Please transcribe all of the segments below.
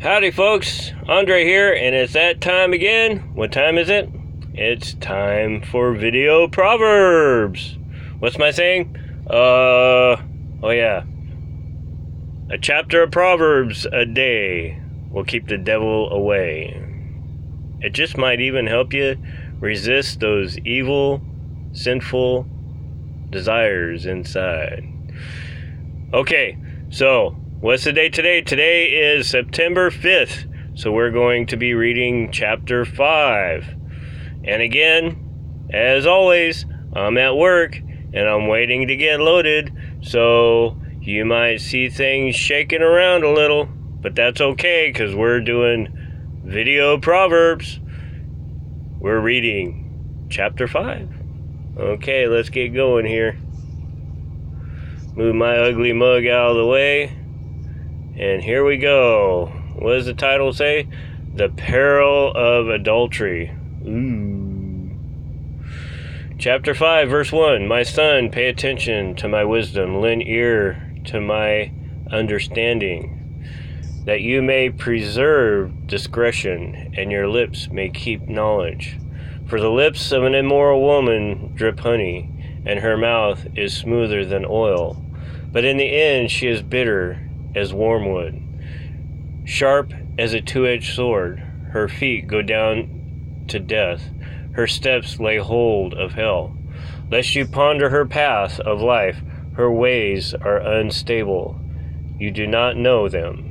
Howdy folks, Andre here, and it's that time again. What time is it? It's time for video Proverbs. What's my saying? Oh yeah. A chapter of Proverbs a day will keep the devil away. It just might even help you resist those evil, sinful desires inside. Okay, so what's the date today? Today is September 5th, so we're going to be reading chapter 5. And again, as always, I'm at work and I'm waiting to get loaded, so you might see things shaking around a little, but that's okay because we're doing video Proverbs. We're reading chapter 5. Okay, let's get going here. Move my ugly mug out of the way. And here we go. What does the title say? The Peril of Adultery. Ooh. Chapter 5, verse 1. My son, pay attention to my wisdom. Lend ear to my understanding, that you may preserve discretion, and your lips may keep knowledge. For the lips of an immoral woman drip honey, and her mouth is smoother than oil. But in the end she is bitter as wormwood, sharp as a two-edged sword. Her feet go down to death. Her steps lay hold of hell. Lest you ponder her path of life, her ways are unstable. You do not know them.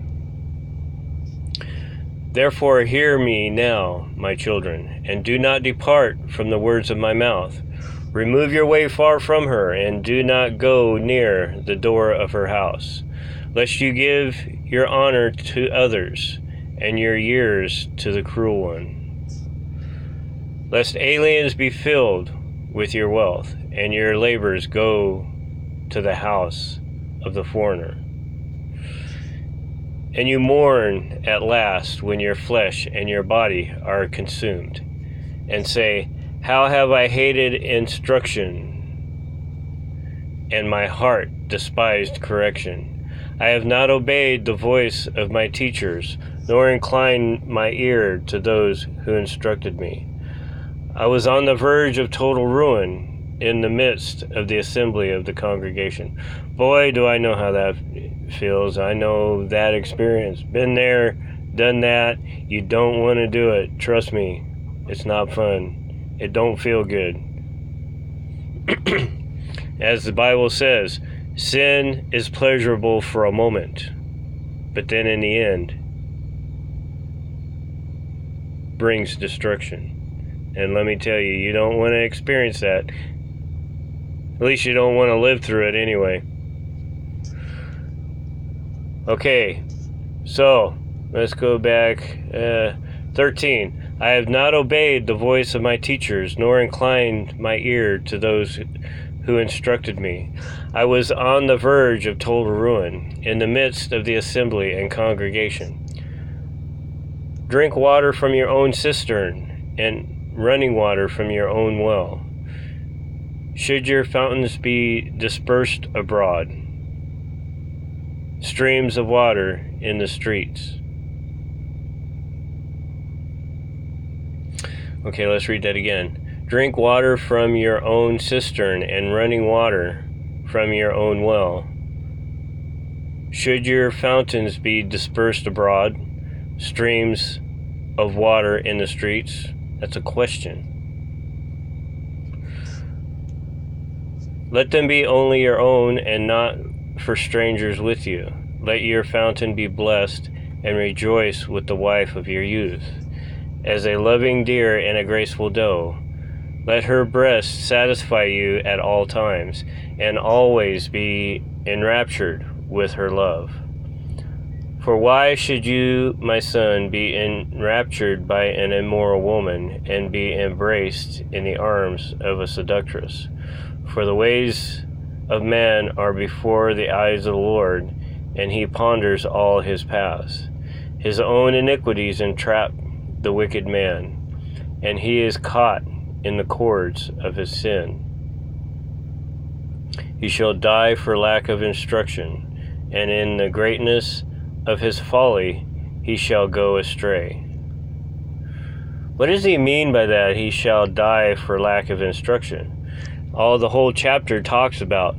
Therefore hear me now, my children, and do not depart from the words of my mouth. Remove your way far from her, and do not go near the door of her house, lest you give your honor to others, and your years to the cruel one. Lest aliens be filled with your wealth, and your labors go to the house of the foreigner. And you mourn at last when your flesh and your body are consumed, and say, how have I hated instruction, and my heart despised correction. I have not obeyed the voice of my teachers, nor inclined my ear to those who instructed me. I was on the verge of total ruin in the midst of the assembly of the congregation. Boy, do I know how that feels. I know that experience. Been there, done that. You don't want to do it. Trust me, it's not fun. It don't feel good. As the Bible says, sin is pleasurable for a moment, but then in the end brings destruction. And let me tell you, you don't want to experience that. At least you don't want to live through it anyway. Okay, so let's go back. 13. I have not obeyed the voice of my teachers, nor inclined my ear to those who instructed me. I was on the verge of total ruin, in the midst of the assembly and congregation. Drink water from your own cistern, and running water from your own well. Should your fountains be dispersed abroad, streams of water in the streets. Okay, let's read that again. Drink water from your own cistern, and running water from your own well. Should your fountains be dispersed abroad, streams of water in the streets? That's a question. Let them be only your own, and not for strangers with you. Let your fountain be blessed, and rejoice with the wife of your youth, as a loving deer and a graceful doe. Let her breast satisfy you at all times, and always be enraptured with her love. For why should you, my son, be enraptured by an immoral woman, and be embraced in the arms of a seductress? For the ways of man are before the eyes of the Lord, and he ponders all his paths. His own iniquities entrap the wicked man, and he is caught in the cords of his sin. He shall die for lack of instruction, and in the greatness of his folly he shall go astray. What does he mean by that? He shall die for lack of instruction. The whole chapter talks about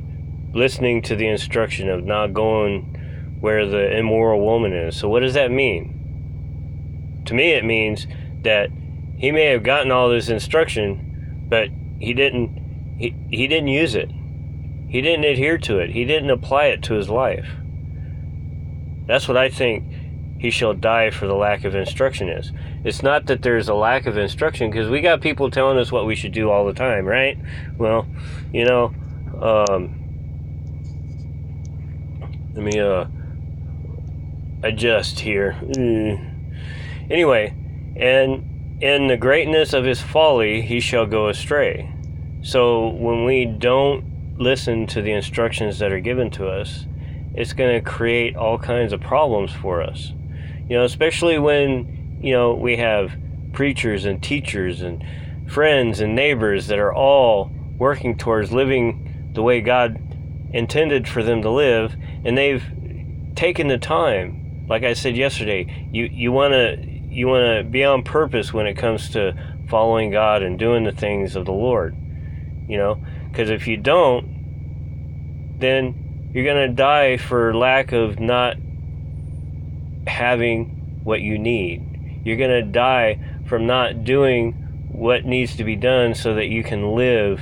listening to the instruction of not going where the immoral woman is. So what does that mean? To me, it means that he may have gotten all this instruction, but he didn't use it. He didn't adhere to it. He didn't apply it to his life. That's what I think he shall die for the lack of instruction is. It's not that there's a lack of instruction, because we got people telling us what we should do all the time, right? Well, let me adjust here. Anyway, and in the greatness of his folly he shall go astray. So when we don't listen to the instructions that are given to us, it's going to create all kinds of problems for us. Especially when, we have preachers and teachers and friends and neighbors that are all working towards living the way God intended for them to live, and they've taken the time. Like I said yesterday, you want to be on purpose when it comes to following God and doing the things of the Lord. Because if you don't, then you're going to die for lack of not having what you need. You're going to die from not doing what needs to be done so that you can live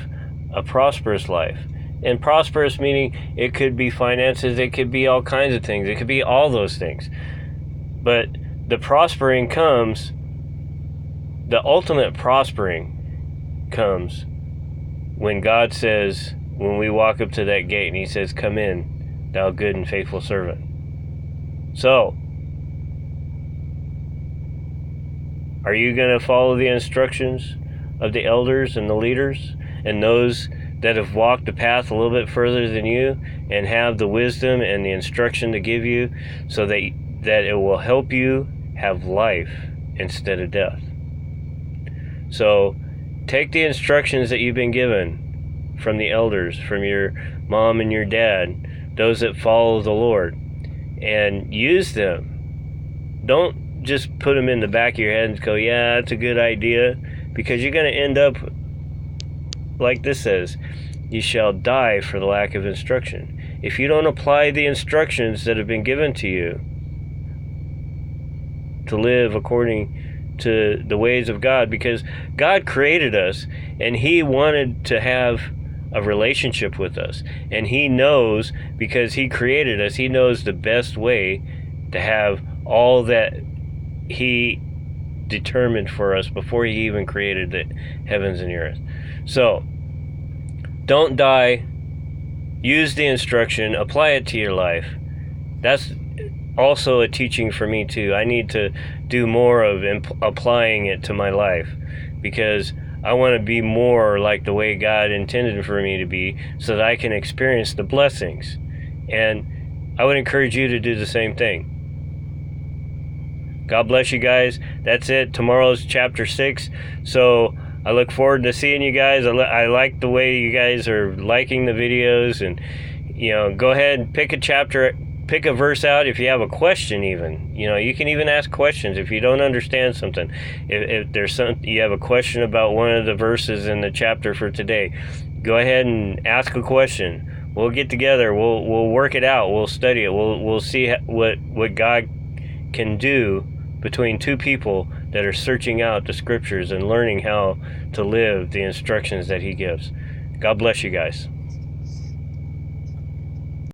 a prosperous life. And prosperous meaning it could be finances, it could be all kinds of things, it could be all those things. But the prospering comes, the ultimate prospering comes when God says, when we walk up to that gate and he says, "Come in, thou good and faithful servant." So, are you going to follow the instructions of the elders and the leaders and those that have walked the path a little bit further than you and have the wisdom and the instruction to give you so that it will help you have life instead of death? So take the instructions that you've been given from the elders, from your mom and your dad, those that follow the Lord, and use them. Don't just put them in the back of your head and go, yeah, that's a good idea, because you're going to end up like this says, you shall die for the lack of instruction. If you don't apply the instructions that have been given to you to live according to the ways of God, because God created us and he wanted to have a relationship with us, and he knows, because he created us, he knows the best way to have all that he determined for us before he even created the heavens and the earth. So don't die. Use the instruction, apply it to your life. That's also a teaching for me too. I need to do more of applying it to my life, because I want to be more like the way God intended for me to be, so that I can experience the blessings. And I would encourage you to do the same thing. God bless you guys. That's it. Tomorrow's chapter 6. So I look forward to seeing you guys. I like the way you guys are liking the videos, and go ahead and pick a chapter, pick a verse out. If you have a question, even you can even ask questions if you don't understand something. If there's you have a question about one of the verses in the chapter for today, go ahead and ask a question. We'll get together. We'll work it out. We'll study it. We'll see what God can do between two people that are searching out the scriptures and learning how to live the instructions that he gives. God bless you guys.